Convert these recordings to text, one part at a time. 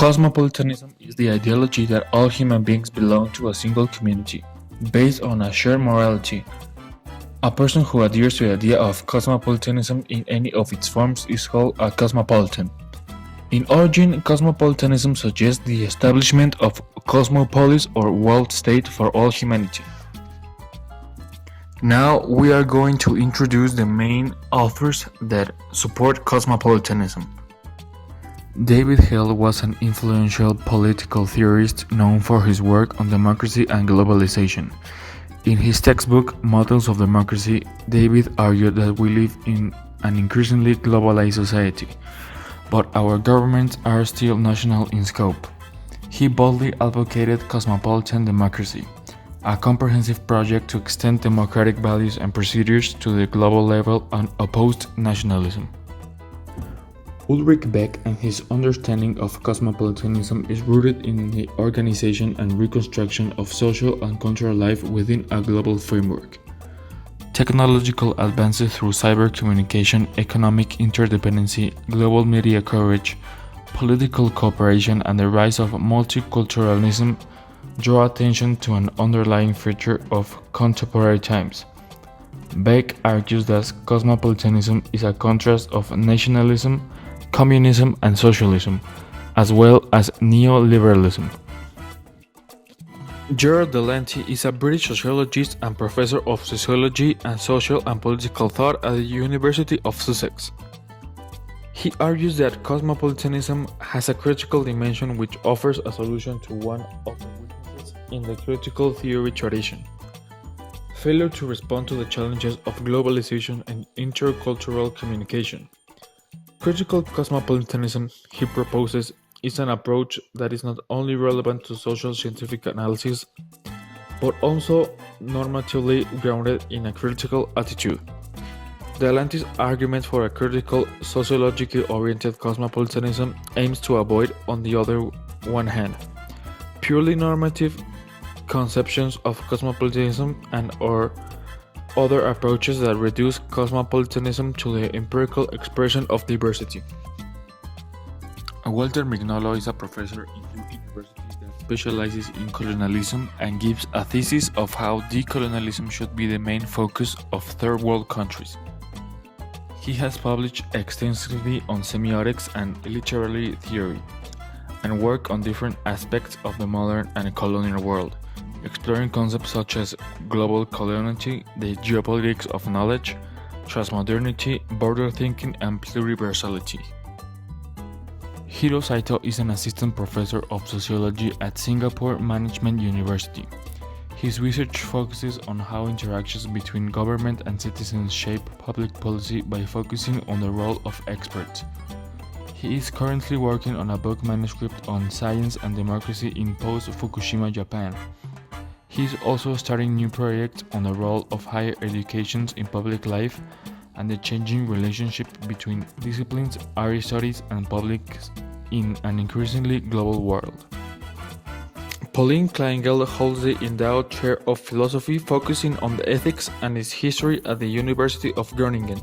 Cosmopolitanism is the ideology that all human beings belong to a single community, based on a shared morality. A person who adheres to the idea of cosmopolitanism in any of its forms is called a cosmopolitan. In origin, cosmopolitanism suggests the establishment of a cosmopolis or world state for all humanity. Now we are going to introduce the main authors that support cosmopolitanism. David Hill was an influential political theorist known for his work on democracy and globalization. In his textbook, Models of Democracy, David argued that we live in an increasingly globalized society, but our governments are still national in scope. He boldly advocated cosmopolitan democracy, a comprehensive project to extend democratic values and procedures to the global level and opposed nationalism. Ulrich Beck and his understanding of cosmopolitanism is rooted in the organization and reconstruction of social and cultural life within a global framework. Technological advances through cyber communication, economic interdependency, global media coverage, political cooperation, and the rise of multiculturalism draw attention to an underlying feature of contemporary times. Beck argues that cosmopolitanism is a contrast of nationalism, communism, and socialism, as well as neoliberalism. Gerard Delante is a British sociologist and professor of sociology and social and political thought at the University of Sussex. He argues that cosmopolitanism has a critical dimension which offers a solution to one of the weaknesses in the critical theory tradition: failure to respond to the challenges of globalization and intercultural communication. Critical cosmopolitanism, he proposes, is an approach that is not only relevant to social scientific analysis, but also normatively grounded in a critical attitude. Delante's argument for a critical, sociologically oriented cosmopolitanism aims to avoid, on the other one hand, purely normative conceptions of cosmopolitanism and/or other approaches that reduce cosmopolitanism to the empirical expression of diversity. Walter Mignolo is a professor in two universities that specializes in colonialism and gives a thesis of how decolonialism should be the main focus of third world countries. He has published extensively on semiotics and literary theory, and work on different aspects of the modern and colonial world, exploring concepts such as global coloniality, the geopolitics of knowledge, transmodernity, border thinking, and pluriversality. Hiro Saito is an assistant professor of sociology at Singapore Management University. His research focuses on how interactions between government and citizens shape public policy by focusing on the role of experts. He is currently working on a book manuscript on science and democracy in post-Fukushima Japan. He is also starting new projects on the role of higher education in public life and the changing relationship between disciplines, art studies, and publics in an increasingly global world. Pauline Kleingel holds the endowed chair of philosophy, focusing on the ethics and its history at the University of Groningen.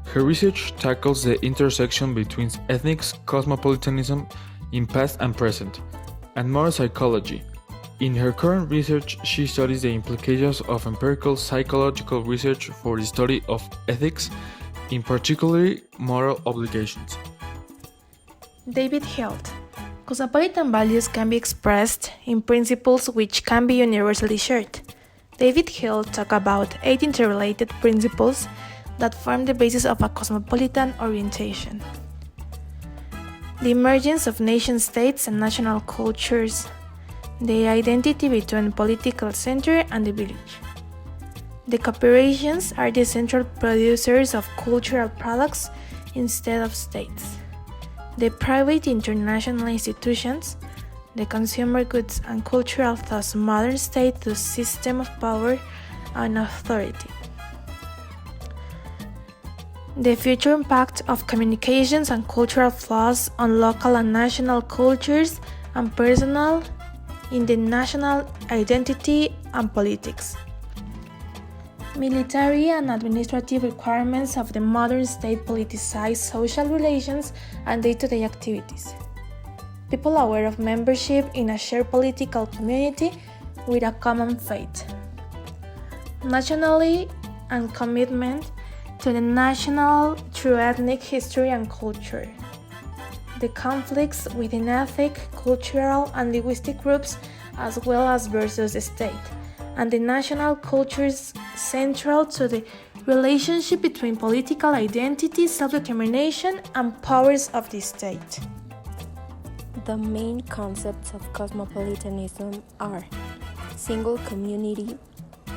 Her research tackles the intersection between ethics, cosmopolitanism in past and present, and moral psychology. In her current research, she studies the implications of empirical psychological research for the study of ethics, in particular moral obligations. David Hill. Cosmopolitan values can be expressed in principles which can be universally shared. David Hill talks about 8 interrelated principles that form the basis of a cosmopolitan orientation. The emergence of nation-states and national cultures, the identity between political center and the village. The corporations are the central producers of cultural products instead of states. The private international institutions, the consumer goods and cultural, thus modern state, the system of power and authority. The future impact of communications and cultural flows on local and national cultures and personal in the national identity and politics. Military and administrative requirements of the modern state politicize social relations and day-to-day activities. people aware of membership in a shared political community with a common fate. Nationality and commitment to the national through ethnic history and culture. The conflicts within ethnic, cultural, and linguistic groups as well as versus the state, and the national cultures central to the relationship between political identity, self-determination, and powers of the state. The main concepts of cosmopolitanism are single community,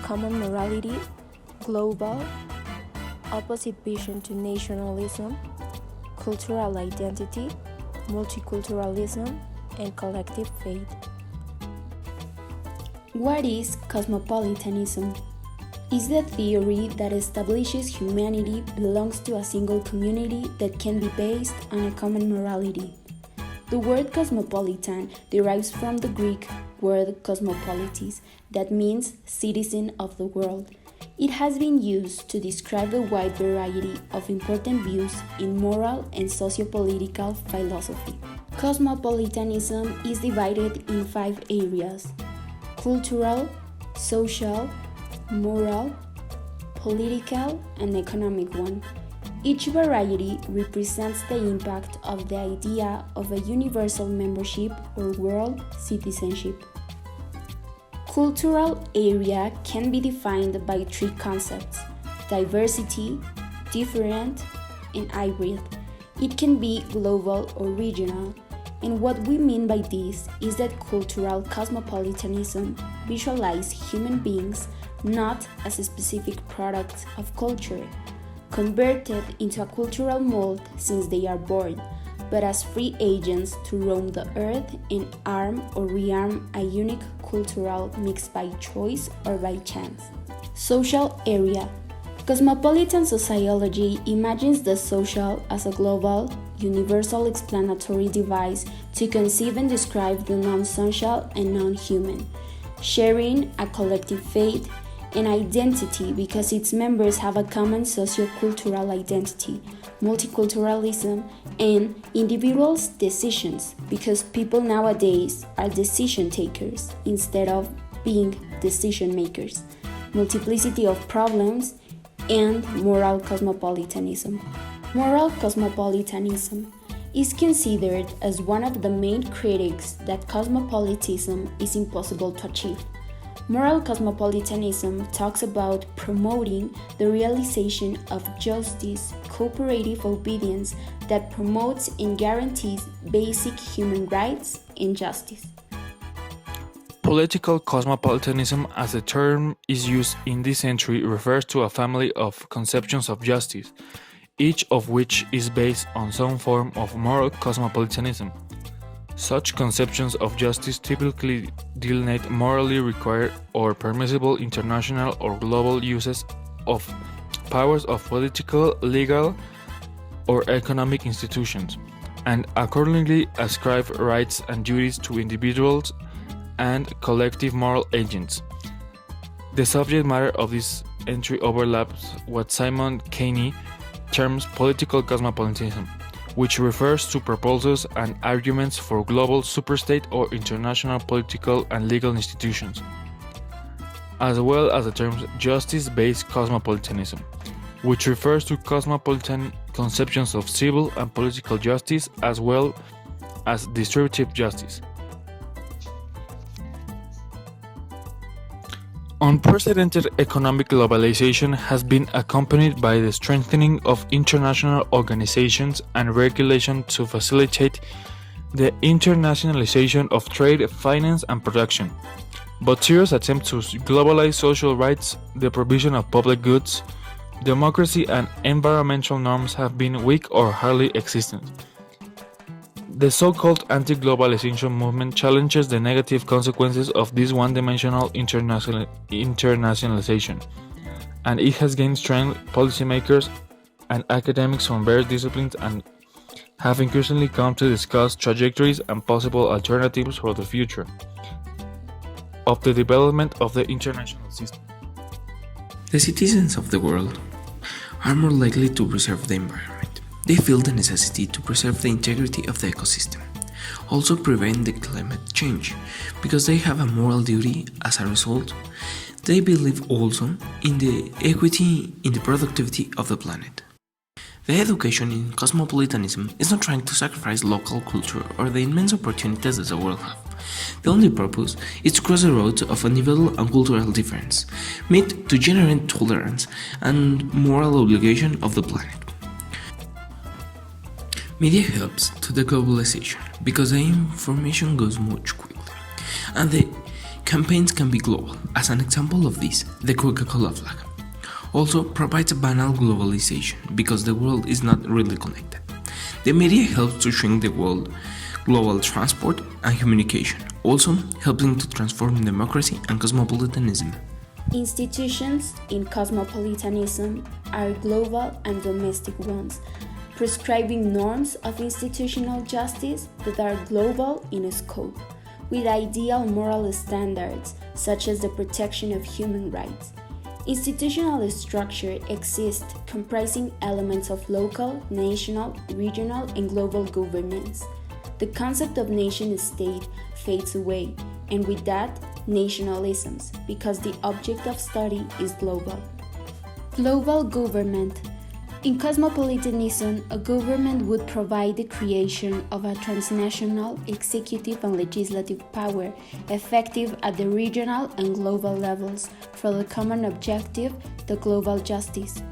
common morality, global, opposite vision to nationalism, cultural identity, multiculturalism, and collective faith. What is cosmopolitanism? Is the theory that establishes humanity belongs to a single community that can be based on a common morality. The word cosmopolitan derives from the Greek word cosmopolitis, that means citizen of the world. It has been used to describe a wide variety of important views in moral and socio-political philosophy. Cosmopolitanism is divided in 5 areas: cultural, social, moral, political, and economic one. Each variety represents the impact of the idea of a universal membership or world citizenship. Cultural area can be defined by 3 concepts: diversity, different, and hybrid. It can be global or regional, and what we mean by this is that cultural cosmopolitanism visualizes human beings not as a specific product of culture, converted into a cultural mold since they are born, but as free agents to roam the earth and arm or rearm a unique cultural mix by choice or by chance. Social area. Cosmopolitan sociology imagines the social as a global, universal explanatory device to conceive and describe the non-social and non-human, sharing a collective fate and identity because its members have a common socio-cultural identity, multiculturalism, and individuals' decisions because people nowadays are decision takers instead of being decision makers, multiplicity of problems, and moral cosmopolitanism. Moral cosmopolitanism is considered as one of the main critics that cosmopolitanism is impossible to achieve. Moral cosmopolitanism talks about promoting the realization of justice, cooperative obedience that promotes and guarantees basic human rights and justice. Political cosmopolitanism, as the term is used in this century, refers to a family of conceptions of justice, each of which is based on some form of moral cosmopolitanism. Such conceptions of justice typically delineate morally required or permissible international or global uses of powers of political, legal, or economic institutions, and accordingly ascribe rights and duties to individuals and collective moral agents. The subject matter of this entry overlaps what Simon Caney terms political cosmopolitanism, which refers to proposals and arguments for global superstate or international political and legal institutions, as well as the terms justice-based cosmopolitanism, which refers to cosmopolitan conceptions of civil and political justice as well as distributive justice. Unprecedented economic globalization has been accompanied by the strengthening of international organizations and regulation to facilitate the internationalization of trade, finance, and production. But serious attempts to globalize social rights, the provision of public goods, democracy, and environmental norms have been weak or hardly existent. The so-called anti-globalization movement challenges the negative consequences of this one-dimensional internationalization, and it has gained strength. Policymakers and academics from various disciplines and have increasingly come to discuss trajectories and possible alternatives for the future of the development of the international system. The citizens of the world are more likely to preserve the environment. They feel the necessity to preserve the integrity of the ecosystem. also prevent the climate change, because they have a moral duty. As a result, they believe also in the equity in the productivity of the planet. The education in cosmopolitanism is not trying to sacrifice local culture or the immense opportunities that the world have. The only purpose is to cross the road of individual and cultural difference, meant to generate tolerance and moral obligation of the planet. Media helps to the globalization because the information goes much quickly, and the campaigns can be global. As an example of this, the Coca-Cola flag also provides a banal globalization because the world is not really connected. The media helps to shrink the world, global transport and communication, also helping to transform democracy and cosmopolitanism. Institutions in cosmopolitanism are global and domestic ones, prescribing norms of institutional justice that are global in scope, with ideal moral standards such as the protection of human rights. Institutional structure exists comprising elements of local, national, regional, and global governance. The concept of nation-state fades away, and with that, nationalisms, because the object of study is global. Global government. In cosmopolitanism, a government would provide the creation of a transnational executive and legislative power effective at the regional and global levels for the common objective, the global justice.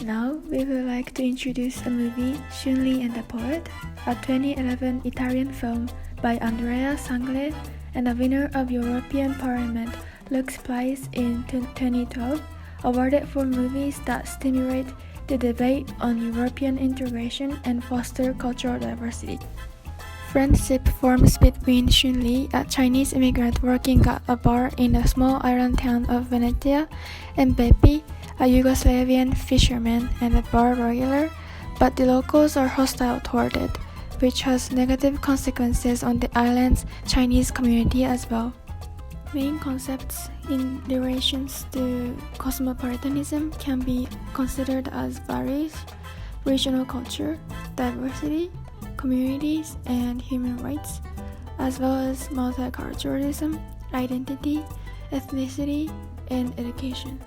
Now, we would like to introduce a movie, Shunli and the Poet, a 2011 Italian film by Andrea Sangle and a winner of European Parliament Lux Prize in 2012, awarded for movies that stimulate the debate on European integration and foster cultural diversity. Friendship forms between Shunli, a Chinese immigrant working at a bar in the small island town of Venetia, and Bepi, a Yugoslavian fisherman and a bar regular, but the locals are hostile toward it, which has negative consequences on the island's Chinese community as well. Main concepts in relations to cosmopolitanism can be considered as values, regional culture, diversity, communities, and human rights, as well as multiculturalism, identity, ethnicity, and education.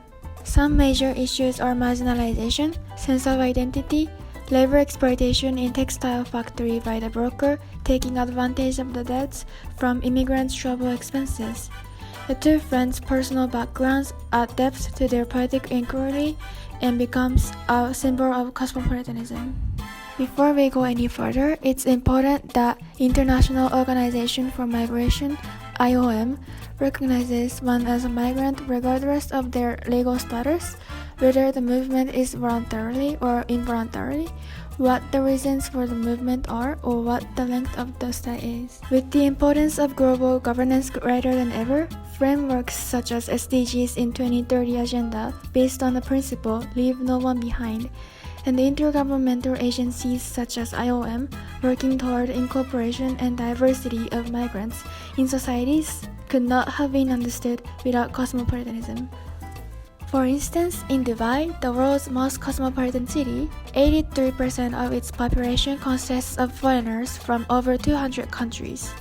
Some major issues are marginalization, sense of identity, labor exploitation in textile factory by the broker taking advantage of the debts from immigrants' travel expenses. The two friends' personal backgrounds add depth to their poetic inquiry and becomes a symbol of cosmopolitanism. Before we go any further, it's important that International Organization for Migration, IOM, recognizes one as a migrant regardless of their legal status, whether the movement is voluntarily or involuntarily, what the reasons for the movement are, or what the length of the stay is. With the importance of global governance greater than ever, frameworks such as SDGs in 2030 agenda, based on the principle "Leave no one behind," and the intergovernmental agencies such as IOM, working toward incorporation and diversity of migrants in societies, could not have been understood without cosmopolitanism. For instance, in Dubai, the world's most cosmopolitan city, 83% of its population consists of foreigners from over 200 countries.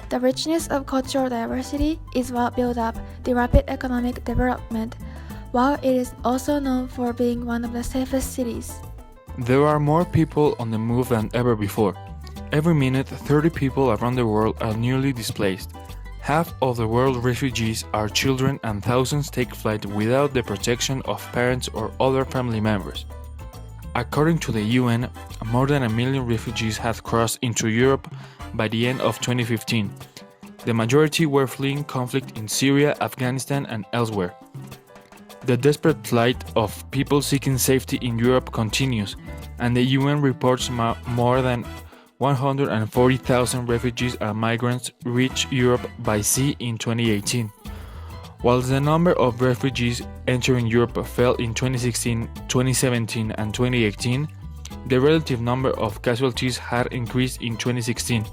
The richness of cultural diversity is what built up the rapid economic development, while it is also known for being one of the safest cities. There are more people on the move than ever before. Every minute, 30 people around the world are newly displaced. Half of the world's refugees are children, and thousands take flight without the protection of parents or other family members. According to the UN, more than 1 million refugees had crossed into Europe by the end of 2015. The majority were fleeing conflict in Syria, Afghanistan, and elsewhere. The desperate plight of people seeking safety in Europe continues, and the UN reports more than 140,000 refugees and migrants reached Europe by sea in 2018. While the number of refugees entering Europe fell in 2016, 2017, and 2018, the relative number of casualties had increased in 2016.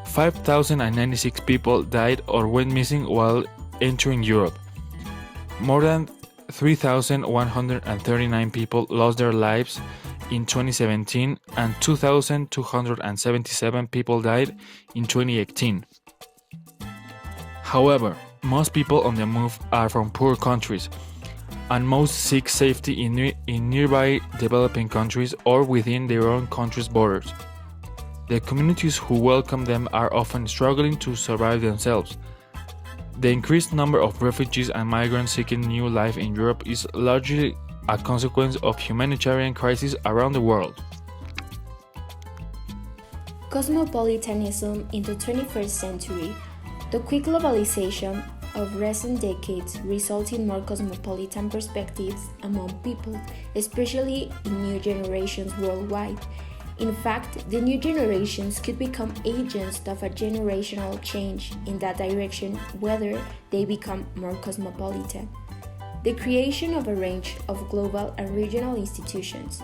5,096 people died or went missing while entering Europe. More than 3,139 people lost their lives in 2017, and 2,277 people died in 2018. However, most people on the move are from poor countries, and most seek safety in nearby developing countries or within their own country's borders. The communities who welcome them are often struggling to survive themselves. The increased number of refugees and migrants seeking new life in Europe is largely a consequence of humanitarian crises around the world. Cosmopolitanism in the 21st century. The quick globalization of recent decades results in more cosmopolitan perspectives among people, especially in new generations worldwide. In fact, the new generations could become agents of a generational change in that direction, whether they become more cosmopolitan. The creation of a range of global and regional institutions.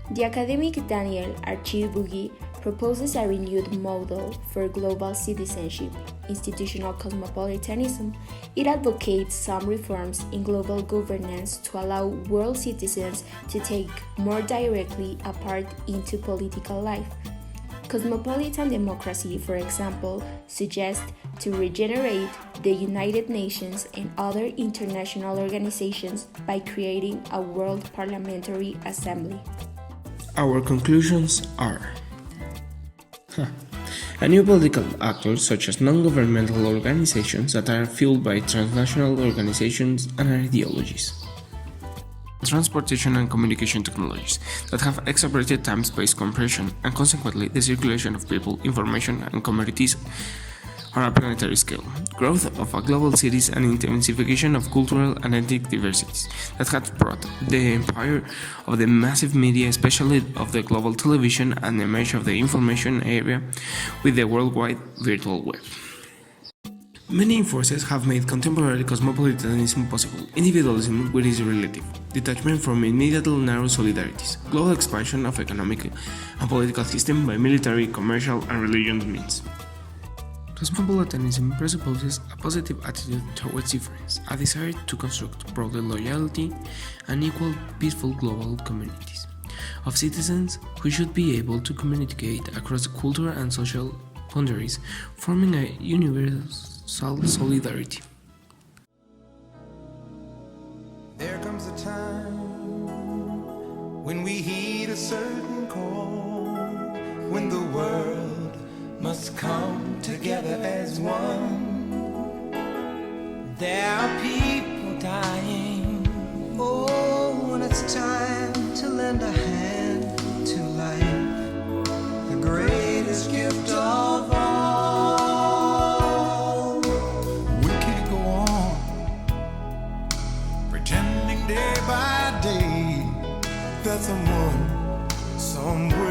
The academic Daniel Archibugui proposes a renewed model for global citizenship, institutional cosmopolitanism. It advocates some reforms in global governance to allow world citizens to take more directly a part into political life. Cosmopolitan democracy, for example, suggests to regenerate the United Nations and other international organizations by creating a World Parliamentary Assembly. Our conclusions are a new political actors such as non-governmental organizations that are fueled by transnational organizations and ideologies. Transportation and communication technologies that have exacerbated time-space compression and consequently the circulation of people, information, and commodities on a planetary scale. Growth of global cities and intensification of cultural and ethnic diversities that have brought the empire of the massive media, especially of the global television, and the emerge of the information area with the worldwide virtual web. Many forces have made contemporary cosmopolitanism possible. Individualism, which is relative, detachment from immediate narrow solidarities, global expansion of economic and political system by military, commercial, and religious means. Cosmopolitanism presupposes a positive attitude towards difference, a desire to construct broader loyalty and equal, peaceful global communities of citizens who should be able to communicate across cultural and social boundaries, forming a universal solidarity. There comes a time when we heed a certain call, when the world must come together as one. There are people dying. Oh, when it's time to lend a hand to life, the greatest gift of all. We can't go on pretending day by day that someone, somewhere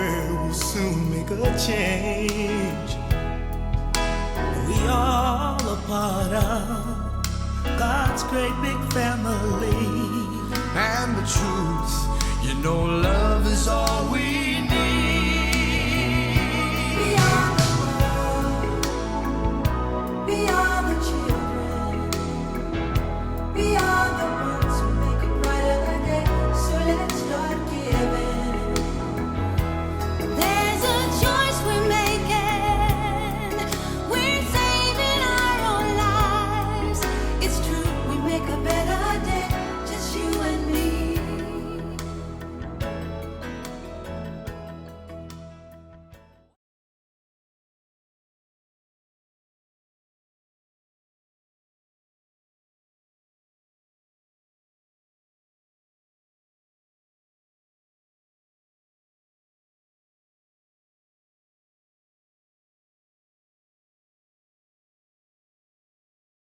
make a change. We all a part of God's great big family. And the truth, you know, love is all we